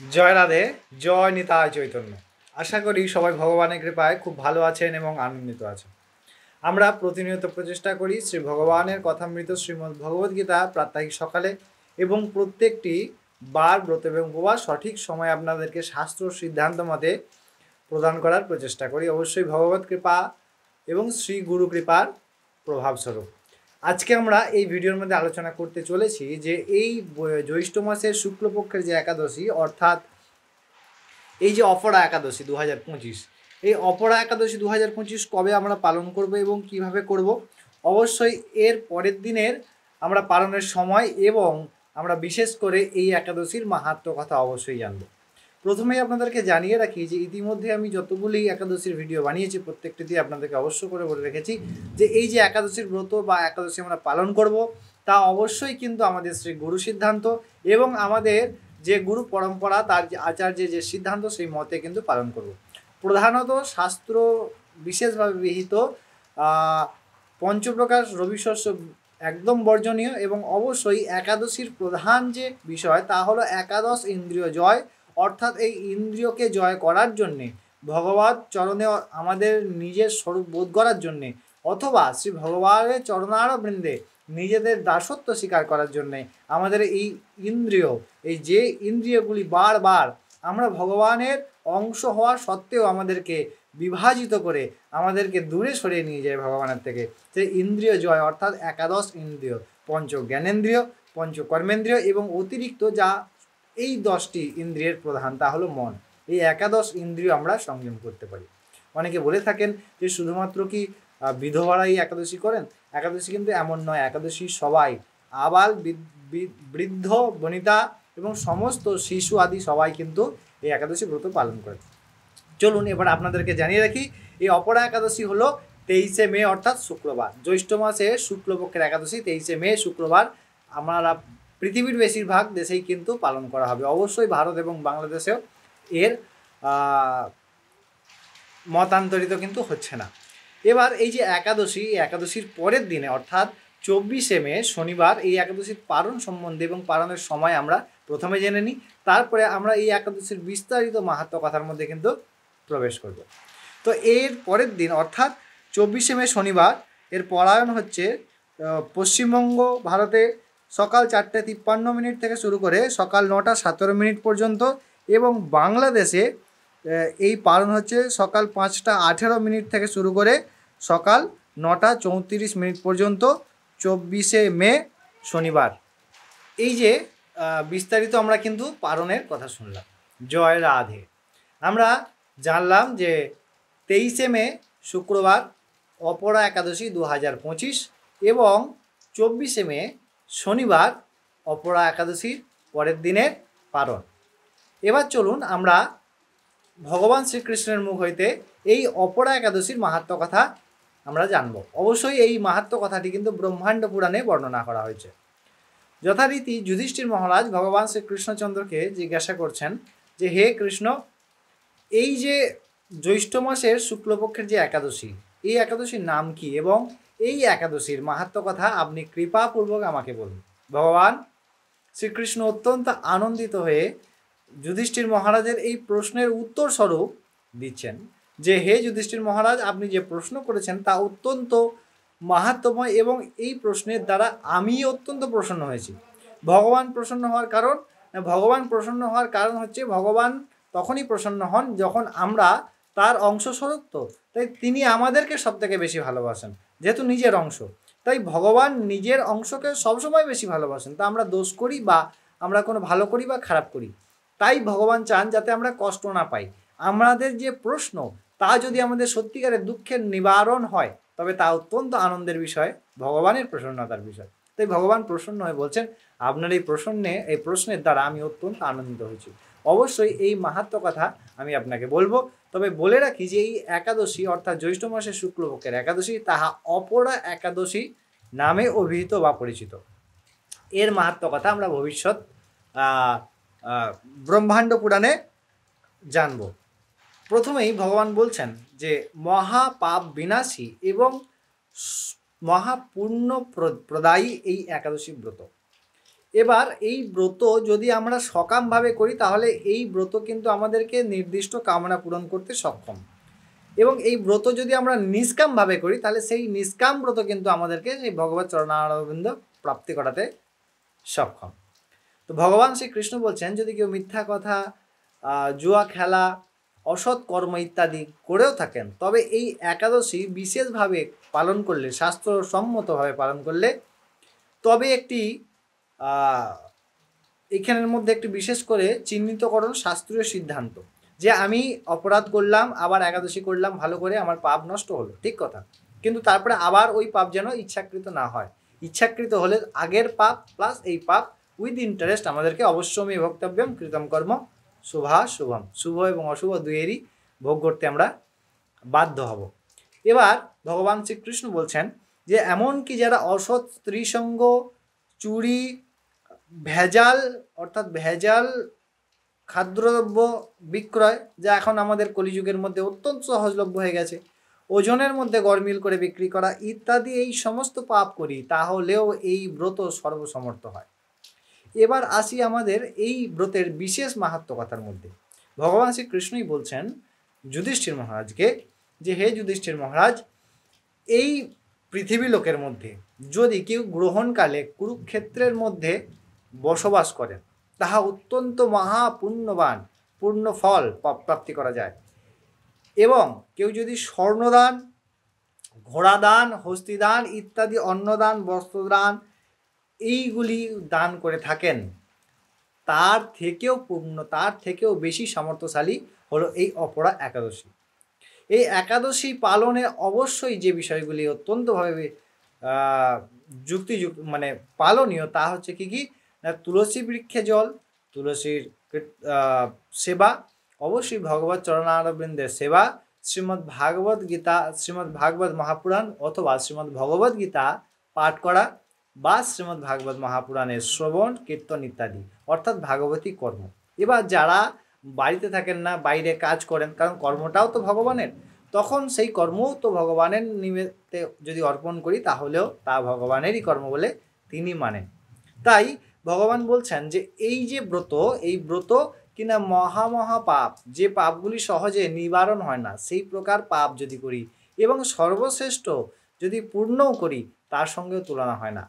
জয় রাধে, জয় নিতাই চৈতন্য। আশা করি সবাই ভগবানের কৃপায় খুব ভালো আছেন এবং আনন্দিত আছেন। আমরা প্রতিনিয়ত প্রচেষ্টা করি শ্রী ভগবানের কথামৃত শ্রীমদ্ ভগবদ্গীতা প্রাত্যহিক সকালে এবং প্রত্যেকটি বার ব্রত এবং উপবাস সঠিক সময় আপনাদেরকে শাস্ত্র সিদ্ধান্ত মতে প্রদান করার প্রচেষ্টা করি, অবশ্যই ভগবত কৃপা এবং শ্রী গুরু কৃপার প্রভাবস্বরূপ। আজকে আমরা এই ভিডিওর মধ্যে আলোচনা করতে চলেছি যে এই জ্যৈষ্ঠ মাসের শুক্লপক্ষের যে একাদশী, অর্থাৎ এই যে অপরা একাদশী 2025, এই অপরা একাদশী 2025 কবে আমরা পালন করব এবং কিভাবে করব, অবশ্যই এর পরের দিনের আমরা পালনের সময় এবং আমরা বিশেষ করে এই একাদশীর মাহাত্ম্য কথা অবশ্যই জানব। প্রথমেই আপনাদেরকে জানিয়ে রাখি যে ইতিমধ্যে আমি যতগুলি একাদশীর ভিডিও বানিয়েছি প্রত্যেকটিতে আপনাদেরকে অবশ্য করে বলে রেখেছি যে এই যে একাদশীর ব্রত বা একাদশী আমরা পালন করব তা অবশ্যই কিন্তু আমাদের শ্রী গুরু সিদ্ধান্ত এবং আমাদের যে গুরু পরম্পরা তার যে আচার্যের যে সিদ্ধান্ত সেই মতে কিন্তু পালন করব। প্রধানত শাস্ত্র বিশেষভাবে বিহিত পঞ্চপ্রকাশ রবিশস্য একদম বর্জনীয় এবং অবশ্যই একাদশীর প্রধান যে বিষয় তা হলো একাদশ ইন্দ্রিয় জয়, অর্থাৎ এই ইন্দ্রিয়কে জয় করার জন্যে ভগবত চরণে আমাদের নিজের স্বরূপ বোধ করার জন্যে অথবা শ্রী ভগবানের চরণার বৃন্দে নিজেদের দাসত্ব স্বীকার করার জন্যে আমাদের এই ইন্দ্রিয়, এই যে ইন্দ্রিয়গুলি বারবার আমরা ভগবানের অংশ হওয়া সত্ত্বেও আমাদেরকে বিভাজিত করে আমাদেরকে দূরে সরিয়ে নিয়ে যায় ভগবানের থেকে, সেই ইন্দ্রিয় জয় অর্থাৎ একাদশ ইন্দ্রিয়, পঞ্চ জ্ঞানেন্দ্রিয়, পঞ্চ কর্মেন্দ্রিয় এবং অতিরিক্ত যা এই 10টি ইন্দ্রিয়ের প্রধান তা হলো মন, এই একাদশ ইন্দ্রিয় আমরা সংযম করতে পারি। অনেকে বলে থাকেন যে শুধুমাত্র কি বিধবারাই একাদশী করেন, একাদশী কিন্তু এমন নয়, একাদশী সবাই আবাল বৃদ্ধ বনিতা এবং সমস্ত শিশু আদি সবাই কিন্তু এই একাদশী ব্রত পালন করে। চলুন এবার আপনাদেরকে জানিয়ে রাখি এই অপরা একাদশী হলো 23শে মে অর্থাৎ শুক্রবার, জ্যৈষ্ঠ মাসে শুক্লপক্ষের একাদশী 23শে মে শুক্রবার আমরা পৃথিবীর বেশিরভাগ দেশেই কিন্তু পালন করা হবে। অবশ্যই ভারত এবং বাংলাদেশেও এর মতান্তরিত কিন্তু হচ্ছে না। এবার এই যে একাদশী, এই একাদশীর পরের দিনে অর্থাৎ 24শে মে শনিবার এই একাদশীর পালন সম্বন্ধে এবং পালনের সময় আমরা প্রথমে জেনে নিই, তারপরে আমরা এই একাদশীর বিস্তারিত মাহাত্ম্য কথার মধ্যে কিন্তু প্রবেশ করব। তো এর পরের দিন অর্থাৎ 24শে মে শনিবার এর পরায়ণ হচ্ছে পশ্চিমবঙ্গ ভারতে সকাল 4:53 থেকে শুরু করে সকাল 9:17 পর্যন্ত এবং বাংলাদেশে এই পালন হচ্ছে সকাল 5:18 থেকে শুরু করে সকাল 9:34 পর্যন্ত 24শে মে শনিবার। এই যে বিস্তারিত আমরা কিন্তু পালনের কথা শুনলাম। জয় রাধে। আমরা জানলাম যে 23শে মে শুক্রবার অপরা একাদশী 2025 এবং 24শে মে শনিবার অপরা একাদশীর পরের দিনের পালন। এবার চলুন আমরা ভগবান শ্রীকৃষ্ণের মুখ হইতে এই অপরা একাদশীর মাহাত্ম্য কথা আমরা জানব। অবশ্যই এই মাহাত্ম্য কথাটি কিন্তু ব্রহ্মাণ্ড পুরাণে বর্ণনা করা হয়েছে। যথারীতি যুধিষ্ঠির মহারাজ ভগবান শ্রীকৃষ্ণচন্দ্রকে জিজ্ঞাসা করছেন যে হে কৃষ্ণ, এই যে জ্যৈষ্ঠ মাসের শুক্লপক্ষের যে একাদশী, এই একাদশীর নাম কি এবং এই একাদশীর মাহাত্ম্য কথা আপনি কৃপাপূর্বক আমাকে বলুন। ভগবান শ্রীকৃষ্ণ অত্যন্ত আনন্দিত হয়ে যুধিষ্ঠির মহারাজের এই প্রশ্নের উত্তর স্বরূপ দিচ্ছেন যে হে যুধিষ্ঠির মহারাজ, আপনি যে প্রশ্ন করেছেন তা অত্যন্ত মাহাত্ম্যময় এবং এই প্রশ্নের দ্বারা আমি অত্যন্ত প্রসন্ন হয়েছি। ভগবান প্রসন্ন হওয়ার কারণ, হচ্ছে ভগবান তখনই প্রসন্ন হন যখন আমরা তার অংশস্বরূপ, তো তাই তিনি আমাদেরকে সব থেকে বেশি ভালোবাসেন, যেহেতু নিজের অংশ, তাই ভগবান নিজের অংশকে সবসময় বেশি ভালোবাসেন। তা আমরা দোষ করি বা আমরা কোনো ভালো করি বা খারাপ করি, তাই ভগবান চান যাতে আমরা কষ্ট না পাই। আমাদের যে প্রশ্ন তা যদি আমাদের সত্যিকারের দুঃখের নিবারণ হয় তবে তা অত্যন্ত আনন্দের বিষয়, ভগবানের প্রসন্নতার বিষয়। তাই ভগবান প্রসন্ন হয়ে বলছেন আপনার এই প্রশ্নের দ্বারা আমি অত্যন্ত আনন্দিত হয়েছি। অবশ্যই এই মাহাত্ম্য কথা আমি আপনাকে বলবো, তবে বলে রাখি যে এই একাদশী অর্থাৎ জ্যৈষ্ঠ মাসের শুক্লপক্ষের একাদশী তাহা অপরা একাদশী নামে অভিহিত বা পরিচিত। এর মাহাত্ম্য কথা আমরা ভবিষ্যৎ ব্রহ্মাণ্ড পুরাণে জানব। প্রথমেই ভগবান বলছেন যে মহাপাপ বিনাশী এবং মহাপুণ্য প্রদায়ী এই একাদশী ব্রত। এবার এই ব্রত যদি আমরা সকামভাবে করি তাহলে এই ব্রত কিন্তু আমাদেরকে নির্দিষ্ট কামনা পূরণ করতে সক্ষম, এবং এই ব্রত যদি আমরা নিষ্কামভাবে করি তাহলে সেই নিষ্কাম ব্রত কিন্তু আমাদেরকে সেই ভগবত চরণারবিন্দ প্রাপ্তি করাতে সক্ষম। তো ভগবান শ্রীকৃষ্ণ বলছেন, যদি কেউ মিথ্যা কথা, জুয়া খেলা, অসৎ কর্ম ইত্যাদি করেও থাকেন, তবে এই একাদশী বিশেষভাবে পালন করলে, শাস্ত্রসম্মতভাবে পালন করলে, তবে একটি এখানের মধ্যে একটি বিশেষ করে চিহ্নিতকরণ শাস্ত্রীয় সিদ্ধান্ত যে আমি অপরাধ করলাম, আবার একাদশী করলাম, ভালো করে আমার পাপ নষ্ট হলো, ঠিক কথা, কিন্তু তারপরে আবার ওই পাপ যেন ইচ্ছাকৃত না হয়। ইচ্ছাকৃত হলে আগের পাপ প্লাস এই পাপ উইথ ইন্টারেস্ট আমাদেরকে অবশ্যই ভোক্তব্যম কৃতম কর্ম শুভম, শুভ এবং অশুভ দুইয়েরই ভোগ করতে আমরা বাধ্য হব। এবার ভগবান শ্রীকৃষ্ণ বলছেন যে এমনকি যারা অসৎ স্ত্রীসঙ্গ, চুরি, ভেজাল অর্থাৎ ভেজাল খাদ্যদ্রব্য বিক্রয়, যা এখন আমাদের কলিযুগের মধ্যে অত্যন্ত সহজলভ্য হয়ে গেছে, ওজনের মধ্যে গরমিল করে বিক্রি করা ইত্যাদি, এই সমস্ত পাপ করি, তাহলেও এই ব্রত সর্বসমর্থ হয়। এবার আসি আমাদের এই ব্রতের বিশেষ মাহাত্ম্য কথার মধ্যে। ভগবান শ্রীকৃষ্ণই বলছেন যুধিষ্ঠির মহারাজকে যে হে যুধিষ্ঠির মহারাজ, এই পৃথিবী লোকের মধ্যে যদি কেউ গ্রহণকালে কুরুক্ষেত্রের মধ্যে বসবাস করেন, তাহা অত্যন্ত মহাপুণ্যবান, পূর্ণ ফল প্রাপ্তি করা যায়। এবং কেউ যদি স্বর্ণদান, ঘোড়াদান, হস্তিদান ইত্যাদি অন্নদান, বস্ত্রদান এইগুলি দান করে থাকেন, তার থেকেও বেশি সামর্থ্যশালী হলো এই অপরা একাদশী। এই একাদশী পালনে অবশ্যই যে বিষয়গুলি অত্যন্তভাবে যুক্তিযুক্ত মানে পালনীয়, তা হচ্ছে কি না, তুলসী বৃক্ষে জল, তুলসীর সেবা, অবশ্যই ভগবত চরণারবিন্দের সেবা, শ্রীমদ্ ভাগবত মহাপুরাণ অথবা শ্রীমদ্ ভগবত গীতা পাঠ করা বা শ্রীমদ্ ভাগবত মহাপুরাণের শ্রবণ কীর্তন ইত্যাদি, অর্থাৎ ভাগবতী কর্ম। এবার যারা বাড়িতে থাকেন না, বাইরে কাজ করেন, কারণ কর্মটাও তো ভগবানের, তখন সেই কর্মও তো ভগবানের নিমিত্তে যদি অর্পণ করি তাহলেও তা ভগবানেরই কর্ম বলে তিনি মানেন। তাই ভগবান বলছেন যে এই যে ব্রত, এই ব্রত কিনা মহা পাপ, যে পাপগুলি সহজে নিবারণ হয় না, সেই প্রকার পাপ যদি করি এবং সর্বশ্রেষ্ঠ যদি পূর্ণও করি, তার সঙ্গেও তুলনা হয় না।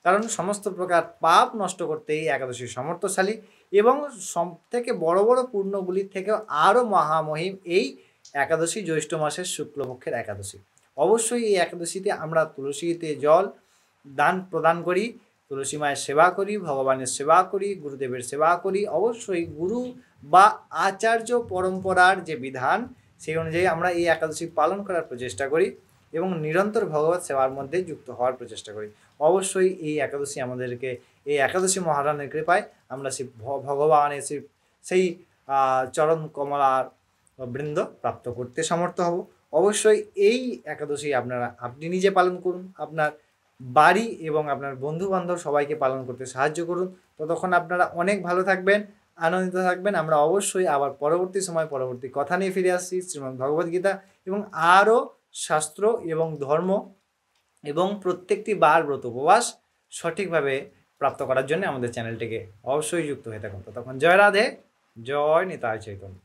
কারণ সমস্ত প্রকার পাপ নষ্ট করতে এই একাদশী সমর্থশালী, এবং সব থেকে বড় বড় পূর্ণগুলির থেকেও আরও মহামহিম এই একাদশী, জ্যৈষ্ঠ মাসের শুক্লপক্ষের একাদশী। অবশ্যই এই একাদশীতে আমরা তুলসীতে জল দান প্রদান করি, তুলসী মায়ের সেবা করি, ভগবানের সেবা করি, গুরুদেবের সেবা করি। অবশ্যই গুরু বা আচার্য পরম্পরার যে বিধান, সেই অনুযায়ী আমরা এই একাদশী পালন করার প্রচেষ্টা করি এবং নিরন্তর ভগবত সেবার মধ্যে যুক্ত হওয়ার প্রচেষ্টা করি। অবশ্যই এই একাদশী আমাদেরকে, এই একাদশী মহারানের কৃপায় আমরা সেই ভগবানের সেই চরণ কমলার বৃন্দ প্রাপ্ত করতে সমর্থ হব। অবশ্যই এই একাদশী আপনি নিজে পালন করুন, আপনার বাড়ি এবং আপনার বন্ধু বান্ধব সবাইকে পালন করতে সাহায্য করুন। ততক্ষণ আপনারা অনেক ভালো থাকবেন, আনন্দিত থাকবেন। আমরা অবশ্যই আবার পরবর্তী কথা নিয়ে ফিরে আসছি, শ্রীমদ্ ভগবদ্গীতা এবং আরও শাস্ত্র এবং ধর্ম এবং প্রত্যেকটি বার ব্রত উপবাস সঠিকভাবে প্রাপ্ত করার জন্য আমাদের চ্যানেলটিকে অবশ্যই যুক্ত হয়ে থাকুন। ততক্ষণ জয় রাধে, জয় নিতাই চৈতন্য।